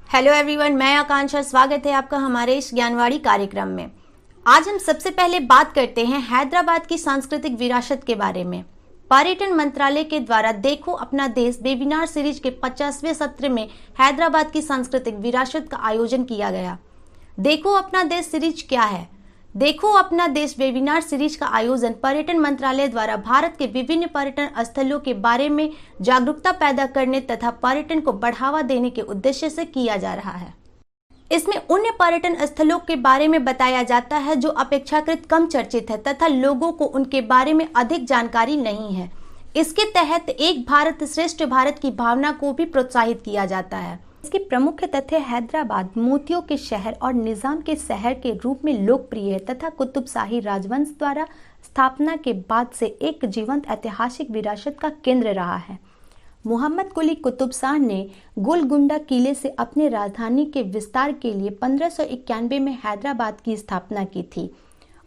Hello everyone, मैं आकांक्षा। स्वागत है आपका हमारे इस ज्ञानवाणी कार्यक्रम में। आज हम सबसे पहले बात करते हैं हैदराबाद की सांस्कृतिक विरासत के बारे में। पर्यटन मंत्रालय के द्वारा देखो अपना देश वेबिनार सीरीज के 50वें सत्र में हैदराबाद की सांस्कृतिक विरासत का आयोजन किया गया। देखो अपना देश सीरीज क्या है? देखो अपना देश वेबिनार सीरीज का आयोजन पर्यटन मंत्रालय द्वारा भारत के विभिन्न पर्यटन स्थलों के बारे में जागरूकता पैदा करने तथा पर्यटन को बढ़ावा देने के उद्देश्य से किया जा रहा है। इसमें उन पर्यटन स्थलों के बारे में बताया जाता है जो अपेक्षाकृत कम चर्चित है तथा लोगों को उनके बारे में अधिक जानकारी नहीं है। इसके तहत एक भारत श्रेष्ठ भारत की भावना को भी प्रोत्साहित किया जाता है। इसके प्रमुख तथ्य हैदराबाद मोतियों के शहर और निजाम के शहर के रूप में लोकप्रिय है तथा कुतुबशाही राजवंश द्वारा स्थापना के बाद से एक जीवंत ऐतिहासिक विरासत का केंद्र रहा है। मोहम्मद कुली कुतुब शाह ने गोलकुंडा किले से अपने राजधानी के विस्तार के लिए 1591 में हैदराबाद की स्थापना की थी।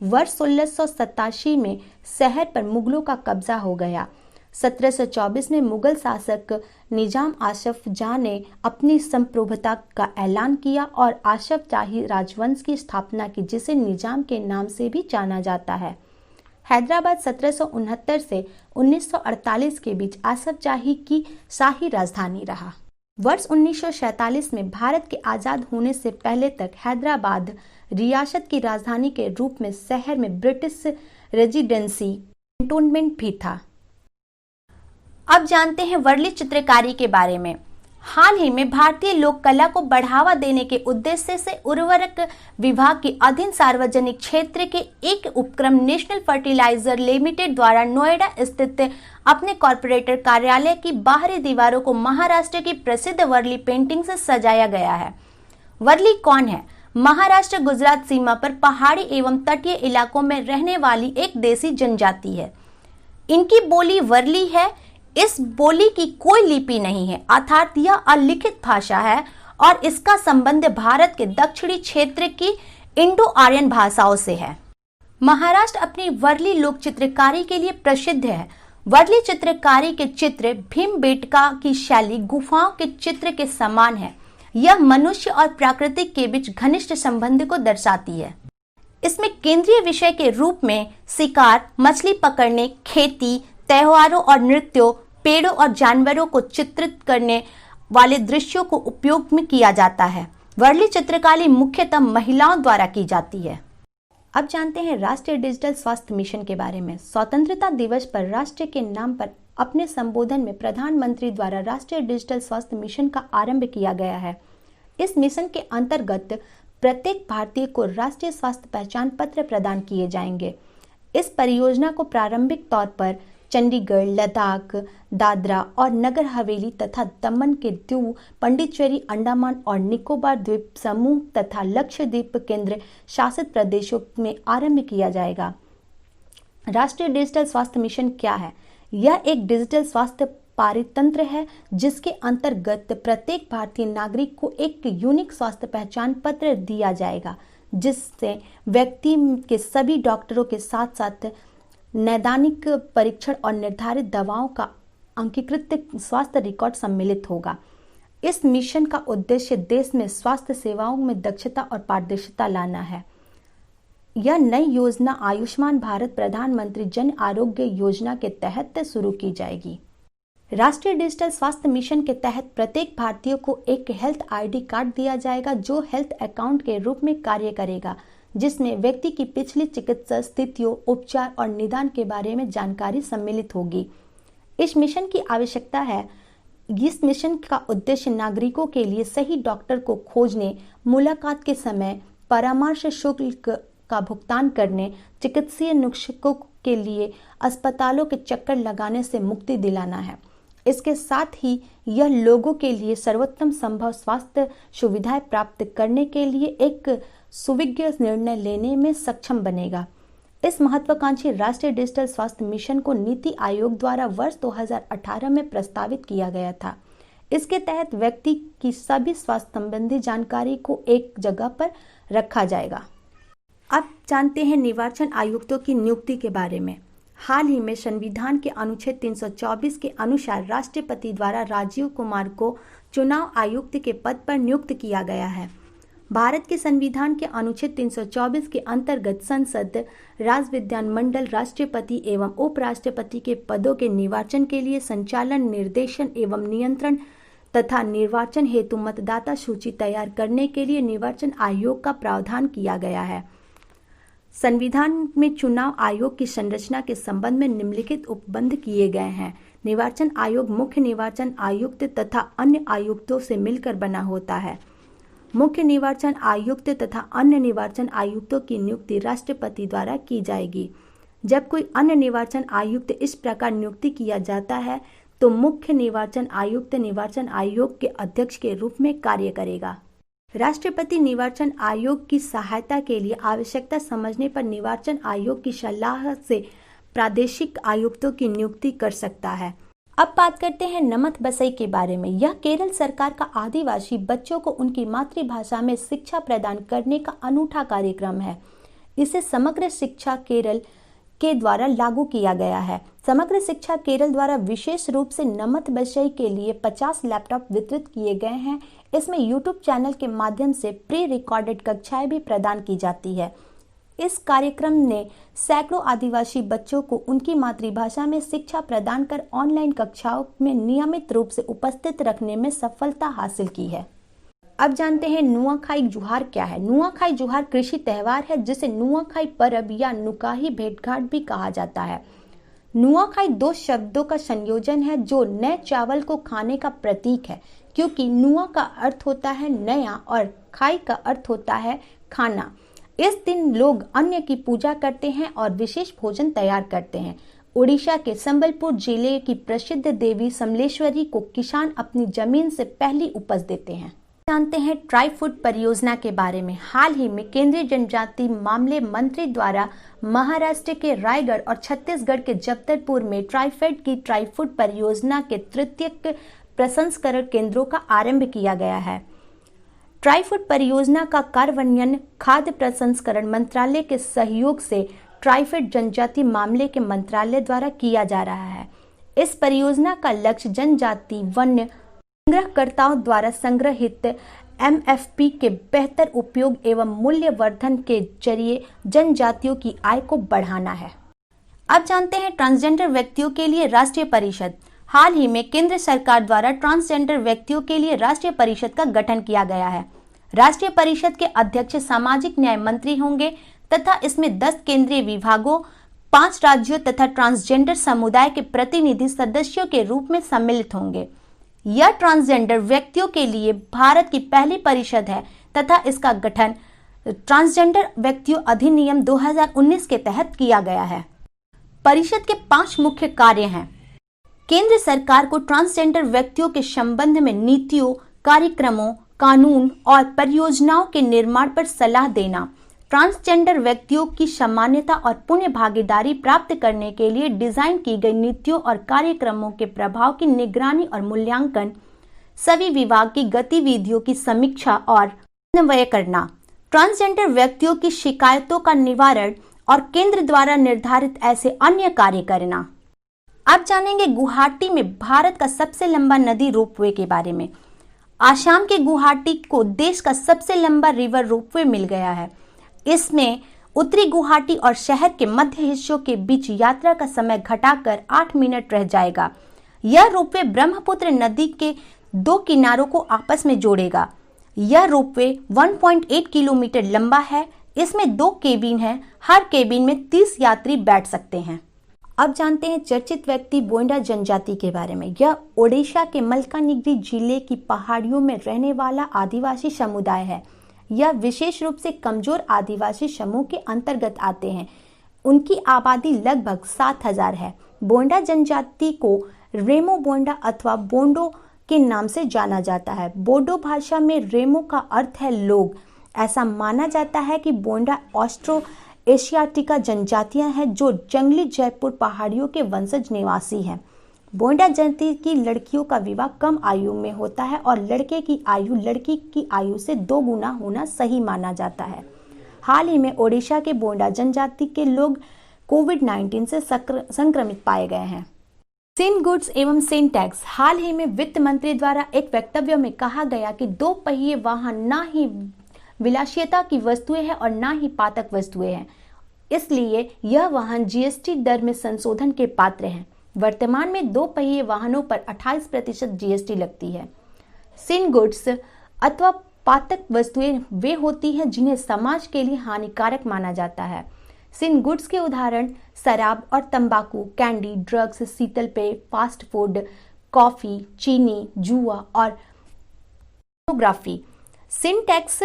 वर्ष 1687 में शहर पर मुगलों का कब्जा हो गया। 1724 में मुगल शासक निजाम आसफ जाह ने अपनी संप्रभुता का ऐलान किया और आसफ जाही राजवंश की स्थापना की, जिसे निजाम के नाम से भी जाना जाता है। हैदराबाद 1769 से 1948 के बीच आसफ जाही की शाही राजधानी रहा। वर्ष 1947 में भारत के आजाद होने से पहले तक हैदराबाद रियासत की राजधानी के रूप में शहर में ब्रिटिश रेजिडेंसी कैंटोनमेंट भी था। अब जानते हैं वर्ली चित्रकारी के बारे में। हाल ही में भारतीय लोक कला को बढ़ावा देने के उद्देश्य से उर्वरक विभाग के अधीन सार्वजनिक क्षेत्र के एक उपक्रम नेशनल फर्टिलाइजर लिमिटेड द्वारा नोएडा स्थित अपने कॉर्पोरेटर कार्यालय की बाहरी दीवारों को महाराष्ट्र की प्रसिद्ध वर्ली पेंटिंग से सजाया गया है। वर्ली कौन है? महाराष्ट्र गुजरात सीमा पर पहाड़ी एवं तटीय इलाकों में रहने वाली एक देसी जनजाति है। इनकी बोली वर्ली है। इस बोली की कोई लिपि नहीं है, अर्थात यह अलिखित भाषा है और इसका संबंध भारत के दक्षिणी क्षेत्र की इंडो आर्यन भाषाओं से है। महाराष्ट्र अपनी वर्ली लोक चित्रकारी के लिए प्रसिद्ध है। वर्ली चित्रकारी के चित्र भीमबेटका की शैली गुफाओं के चित्र के समान है। यह मनुष्य और प्रकृति के बीच घनिष्ठ संबंध को दर्शाती है। इसमें केंद्रीय विषय के रूप में शिकार, मछली पकड़ने, खेती, त्योहारों और नृत्यों, पेड़ों और जानवरों को चित्रित करने वाले दृश्यों को उपयोग में किया जाता है। वर्ली चित्रकारी मुख्यतः महिलाओं द्वारा की जाती है। अब जानते हैं राष्ट्रीय डिजिटल स्वास्थ्य मिशन के बारे में। स्वतंत्रता दिवस पर राष्ट्र के नाम पर अपने संबोधन में प्रधानमंत्री द्वारा राष्ट्रीय डिजिटल स्वास्थ्य मिशन का आरंभ किया गया है। इस मिशन के अंतर्गत प्रत्येक भारतीय को राष्ट्रीय स्वास्थ्य पहचान पत्र प्रदान किए जाएंगे। इस परियोजना को प्रारंभिक तौर पर चंडीगढ़, लद्दाख, दादरा और नगर हवेली तथा दमन के दीव, पंडिचेरी, अंडमान और निकोबार द्वीप समूह तथा लक्षद्वीप केंद्र शासित प्रदेशों में आरंभ किया जाएगा। राष्ट्रीय डिजिटल स्वास्थ्य मिशन क्या है? यह एक डिजिटल स्वास्थ्य पारितंत्र है जिसके अंतर्गत प्रत्येक भारतीय नागरिक को एक यूनिक स्वास्थ्य पहचान पत्र दिया जाएगा, जिससे व्यक्ति के सभी डॉक्टरों के साथ साथ नैदानिक परीक्षण और निर्धारित दवाओं का अंकीकृत स्वास्थ्य रिकॉर्ड सम्मिलित होगा। इस मिशन का उद्देश्य देश में स्वास्थ्य सेवाओं में दक्षता और पारदर्शिता लाना है। यह नई योजना आयुष्मान भारत प्रधानमंत्री जन आरोग्य योजना के तहत शुरू की जाएगी। राष्ट्रीय डिजिटल स्वास्थ्य मिशन के तहत प्रत्येक भारतीय को एक हेल्थ आईडी कार्ड दिया जाएगा जो हेल्थ अकाउंट के रूप में कार्य करेगा, जिसमें व्यक्ति की पिछली चिकित्सा स्थितियों, उपचार और निदान के बारे में जानकारी सम्मिलित होगी। इस मिशन की आवश्यकता है। इस मिशन का उद्देश्य नागरिकों के लिए सही डॉक्टर को खोजने, मुलाकात के समय परामर्श शुल्क का भुगतान करने, चिकित्सीय नुस्खों के लिए अस्पतालों के चक्कर लगाने से मुक्ति दिलाना है। इसके साथ ही यह लोगों के लिए सर्वोत्तम संभव स्वास्थ्य सुविधाएं प्राप्त करने के लिए एक सुविज्ञ निर्णय लेने में सक्षम बनेगा। इस महत्वाकांक्षी राष्ट्रीय डिजिटल स्वास्थ्य मिशन को नीति आयोग द्वारा वर्ष 2018 में प्रस्तावित किया गया था। इसके तहत व्यक्ति की सभी स्वास्थ्य संबंधी जानकारी को एक जगह पर रखा जाएगा। अब जानते हैं निर्वाचन आयुक्तों की नियुक्ति के बारे में। हाल ही में संविधान के अनुच्छेद 324 के अनुसार राष्ट्रपति द्वारा राजीव कुमार को चुनाव आयुक्त के पद पर नियुक्त किया गया है। भारत के संविधान के अनुच्छेद 324 के अंतर्गत संसद, राज्य विधानमंडल, राष्ट्रपति एवं उपराष्ट्रपति के पदों के निर्वाचन के लिए संचालन, निर्देशन एवं नियंत्रण तथा निर्वाचन हेतु मतदाता सूची तैयार करने के लिए निर्वाचन आयोग का प्रावधान किया गया है। संविधान में चुनाव आयोग की संरचना के संबंध में निम्नलिखित उपबंध किए गए हैं। निर्वाचन आयोग मुख्य निर्वाचन आयुक्त तथा अन्य आयुक्तों से मिलकर बना होता है। मुख्य निर्वाचन आयुक्त तथा अन्य निर्वाचन आयुक्तों की नियुक्ति राष्ट्रपति द्वारा की जाएगी। जब कोई अन्य निर्वाचन आयुक्त इस प्रकार नियुक्ति किया जाता है तो मुख्य निर्वाचन आयोग के अध्यक्ष के रूप में कार्य करेगा। राष्ट्रपति निर्वाचन आयोग की सहायता के लिए आवश्यकता समझने पर निर्वाचन आयोग की सलाह से प्रादेशिक आयुक्तों की नियुक्ति कर सकता है। अब बात करते हैं नमत बसई के बारे में। यह केरल सरकार का आदिवासी बच्चों को उनकी मातृभाषा में शिक्षा प्रदान करने का अनूठा कार्यक्रम है। इसे समग्र शिक्षा केरल के द्वारा लागू किया गया है। समग्र शिक्षा केरल द्वारा विशेष रूप से नमत बसई के लिए 50 लैपटॉप वितरित किए गए हैं। इसमें यूट्यूब चैनल के माध्यम से प्री रिकॉर्डेड कक्षाएं भी प्रदान की जाती है। इस कार्यक्रम ने सैकड़ों आदिवासी बच्चों को उनकी मातृभाषा में शिक्षा प्रदान कर ऑनलाइन कक्षाओं में नियमित रूप से उपस्थित रखने में सफलता हासिल की है। अब जानते हैं नुआखाई जुहार क्या है। नुआखाई जुहार कृषि त्यौहार है जिसे नुआखाई पर्व या नुकाही भेंटघाट भी कहा जाता है। नुआखाई दो शब्दों का संयोजन है जो नए चावल को खाने का प्रतीक है, क्योंकि नुआ का अर्थ होता है नया और खाई का अर्थ होता है खाना। इस दिन लोग अन्न की पूजा करते हैं और विशेष भोजन तैयार करते हैं। उड़ीसा के संबलपुर जिले की प्रसिद्ध देवी समलेश्वरी को किसान अपनी जमीन से पहली उपज देते हैं। जानते हैं ट्राई फूड परियोजना के बारे में। हाल ही में केंद्रीय जनजाति मामले मंत्री द्वारा महाराष्ट्र के रायगढ़ और छत्तीसगढ़ के जगदलपुर में ट्राईफेड की ट्राई फूड परियोजना के तृतीयक प्रसंस्करण केंद्रों का आरंभ किया गया है। ट्राई फूड परियोजना का कार्यान्वयन खाद्य प्रसंस्करण मंत्रालय के सहयोग से ट्राईफेड जनजाति मामले के मंत्रालय द्वारा किया जा रहा है। इस परियोजना का लक्ष्य जनजाति वन्य संग्रहकर्ताओं द्वारा संग्रहित एमएफपी के बेहतर उपयोग एवं मूल्यवर्धन के जरिए जनजातियों की आय को बढ़ाना है। अब जानते हैं ट्रांसजेंडर व्यक्तियों के लिए राष्ट्रीय परिषद। हाल ही में केंद्र सरकार द्वारा ट्रांसजेंडर व्यक्तियों के लिए राष्ट्रीय परिषद का गठन किया गया है। राष्ट्रीय परिषद के अध्यक्ष सामाजिक न्याय मंत्री होंगे तथा इसमें 10 केंद्रीय विभागों, 5 राज्यों तथा ट्रांसजेंडर समुदाय के प्रतिनिधि सदस्यों के रूप में सम्मिलित होंगे। यह ट्रांसजेंडर व्यक्तियों के लिए भारत की पहली परिषद है तथा इसका गठन ट्रांसजेंडर व्यक्तियों अधिनियम 2019 के तहत किया गया है। परिषद के 5 मुख्य कार्य हैं। केंद्र सरकार को ट्रांसजेंडर व्यक्तियों के संबंध में नीतियों, कार्यक्रमों, कानून और परियोजनाओं के निर्माण पर सलाह देना, ट्रांसजेंडर व्यक्तियों की समानता और पुण्य भागीदारी प्राप्त करने के लिए डिजाइन की गई नीतियों और कार्यक्रमों के प्रभाव की निगरानी और मूल्यांकन, सभी विभाग की गतिविधियों की समीक्षा और समन्वय करना, ट्रांसजेंडर व्यक्तियों की शिकायतों का निवारण और केंद्र द्वारा निर्धारित ऐसे अन्य कार्य करना। अब जानेंगे गुवाहाटी में भारत का सबसे लंबा नदी रोपवे के बारे में। आसाम के गुवाहाटी को देश का सबसे लंबा रिवर रोपवे मिल गया है। इसमें उत्तरी गुवाहाटी और शहर के मध्य हिस्सों के बीच यात्रा का समय घटाकर 8 मिनट रह जाएगा। यह रोपवे ब्रह्मपुत्र नदी के 2 किनारों को आपस में जोड़ेगा। यह रोपवे 1.8 किलोमीटर लंबा है। इसमें 2 केबिन हैं। हर केबिन में 30 यात्री बैठ सकते हैं। अब जानते हैं चर्चित व्यक्ति बोंडा जनजाति के बारे में। यह ओडिशा के मलकानगिरी जिले की पहाड़ियों में रहने वाला आदिवासी समुदाय है। यह विशेष रूप से कमजोर आदिवासी समूह के अंतर्गत आते हैं। उनकी आबादी लगभग 7000 है। बोंडा जनजाति को रेमो बोंडा अथवा बोंडो के नाम से जाना जाता है। बोडो भाषा में रेमो का अर्थ है लोग। ऐसा माना जाता है कि बोंडा ऑस्ट्रो एशियाटिका जनजातियां हैं जो जंगली जयपुर पहाड़ियों के वंशज निवासी हैं। बोंडा जनजाति की लड़कियों का विवाह कम आयु में होता है और लड़के की आयु लड़की की आयु से 2 गुना होना सही माना जाता है। हाल ही में ओडिशा के बोंडा जनजाति के लोग कोविड-19 से संक्रमित पाए गए हैं। सिन गुड्स एवं सिन टैक्स। हाल ही में वित्त मंत्री द्वारा एक वक्तव्य में कहा गया कि 2 पहिए वाहन ना ही विलासियता की वस्तुएं हैं और ना ही पातक वस्तुएं हैं, इसलिए यह वाहन जीएसटी दर में संशोधन के पात्र हैं। वर्तमान में 2 पहिए वाहनों पर 28% जीएसटी लगती है। सिन गुड्स अथवा पातक वस्तुएं वे होती हैं जिन्हें समाज के लिए हानिकारक माना जाता है। सिन गुड्स के उदाहरण शराब और तंबाकू, कैंडी, ड्रग्स, शीतल पेय, फास्ट फूड, कॉफी, चीनी, जुआ और पोर्नोग्राफी। सिन टैक्स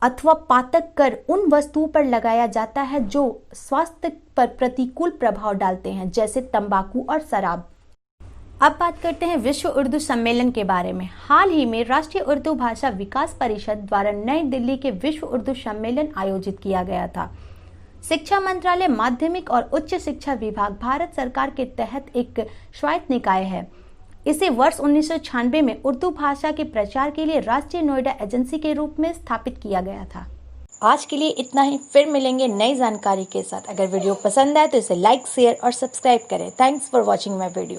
अथवा पातक कर उन वस्तुओं पर लगाया जाता है जो स्वास्थ्य पर प्रतिकूल प्रभाव डालते हैं, जैसे तंबाकू और शराब। अब बात करते हैं विश्व उर्दू सम्मेलन के बारे में। हाल ही में राष्ट्रीय उर्दू भाषा विकास परिषद द्वारा नई दिल्ली के विश्व उर्दू सम्मेलन आयोजित किया गया था। शिक्षा मंत्रालय, माध्यमिक और उच्च शिक्षा विभाग भारत सरकार के तहत एक स्वायत्त निकाय है। इसे वर्ष 1996 में उर्दू भाषा के प्रचार के लिए राष्ट्रीय नोएडा एजेंसी के रूप में स्थापित किया गया था। आज के लिए इतना ही, फिर मिलेंगे नई जानकारी के साथ। अगर वीडियो पसंद आए तो इसे लाइक, शेयर और सब्सक्राइब करें। Thanks for watching my video.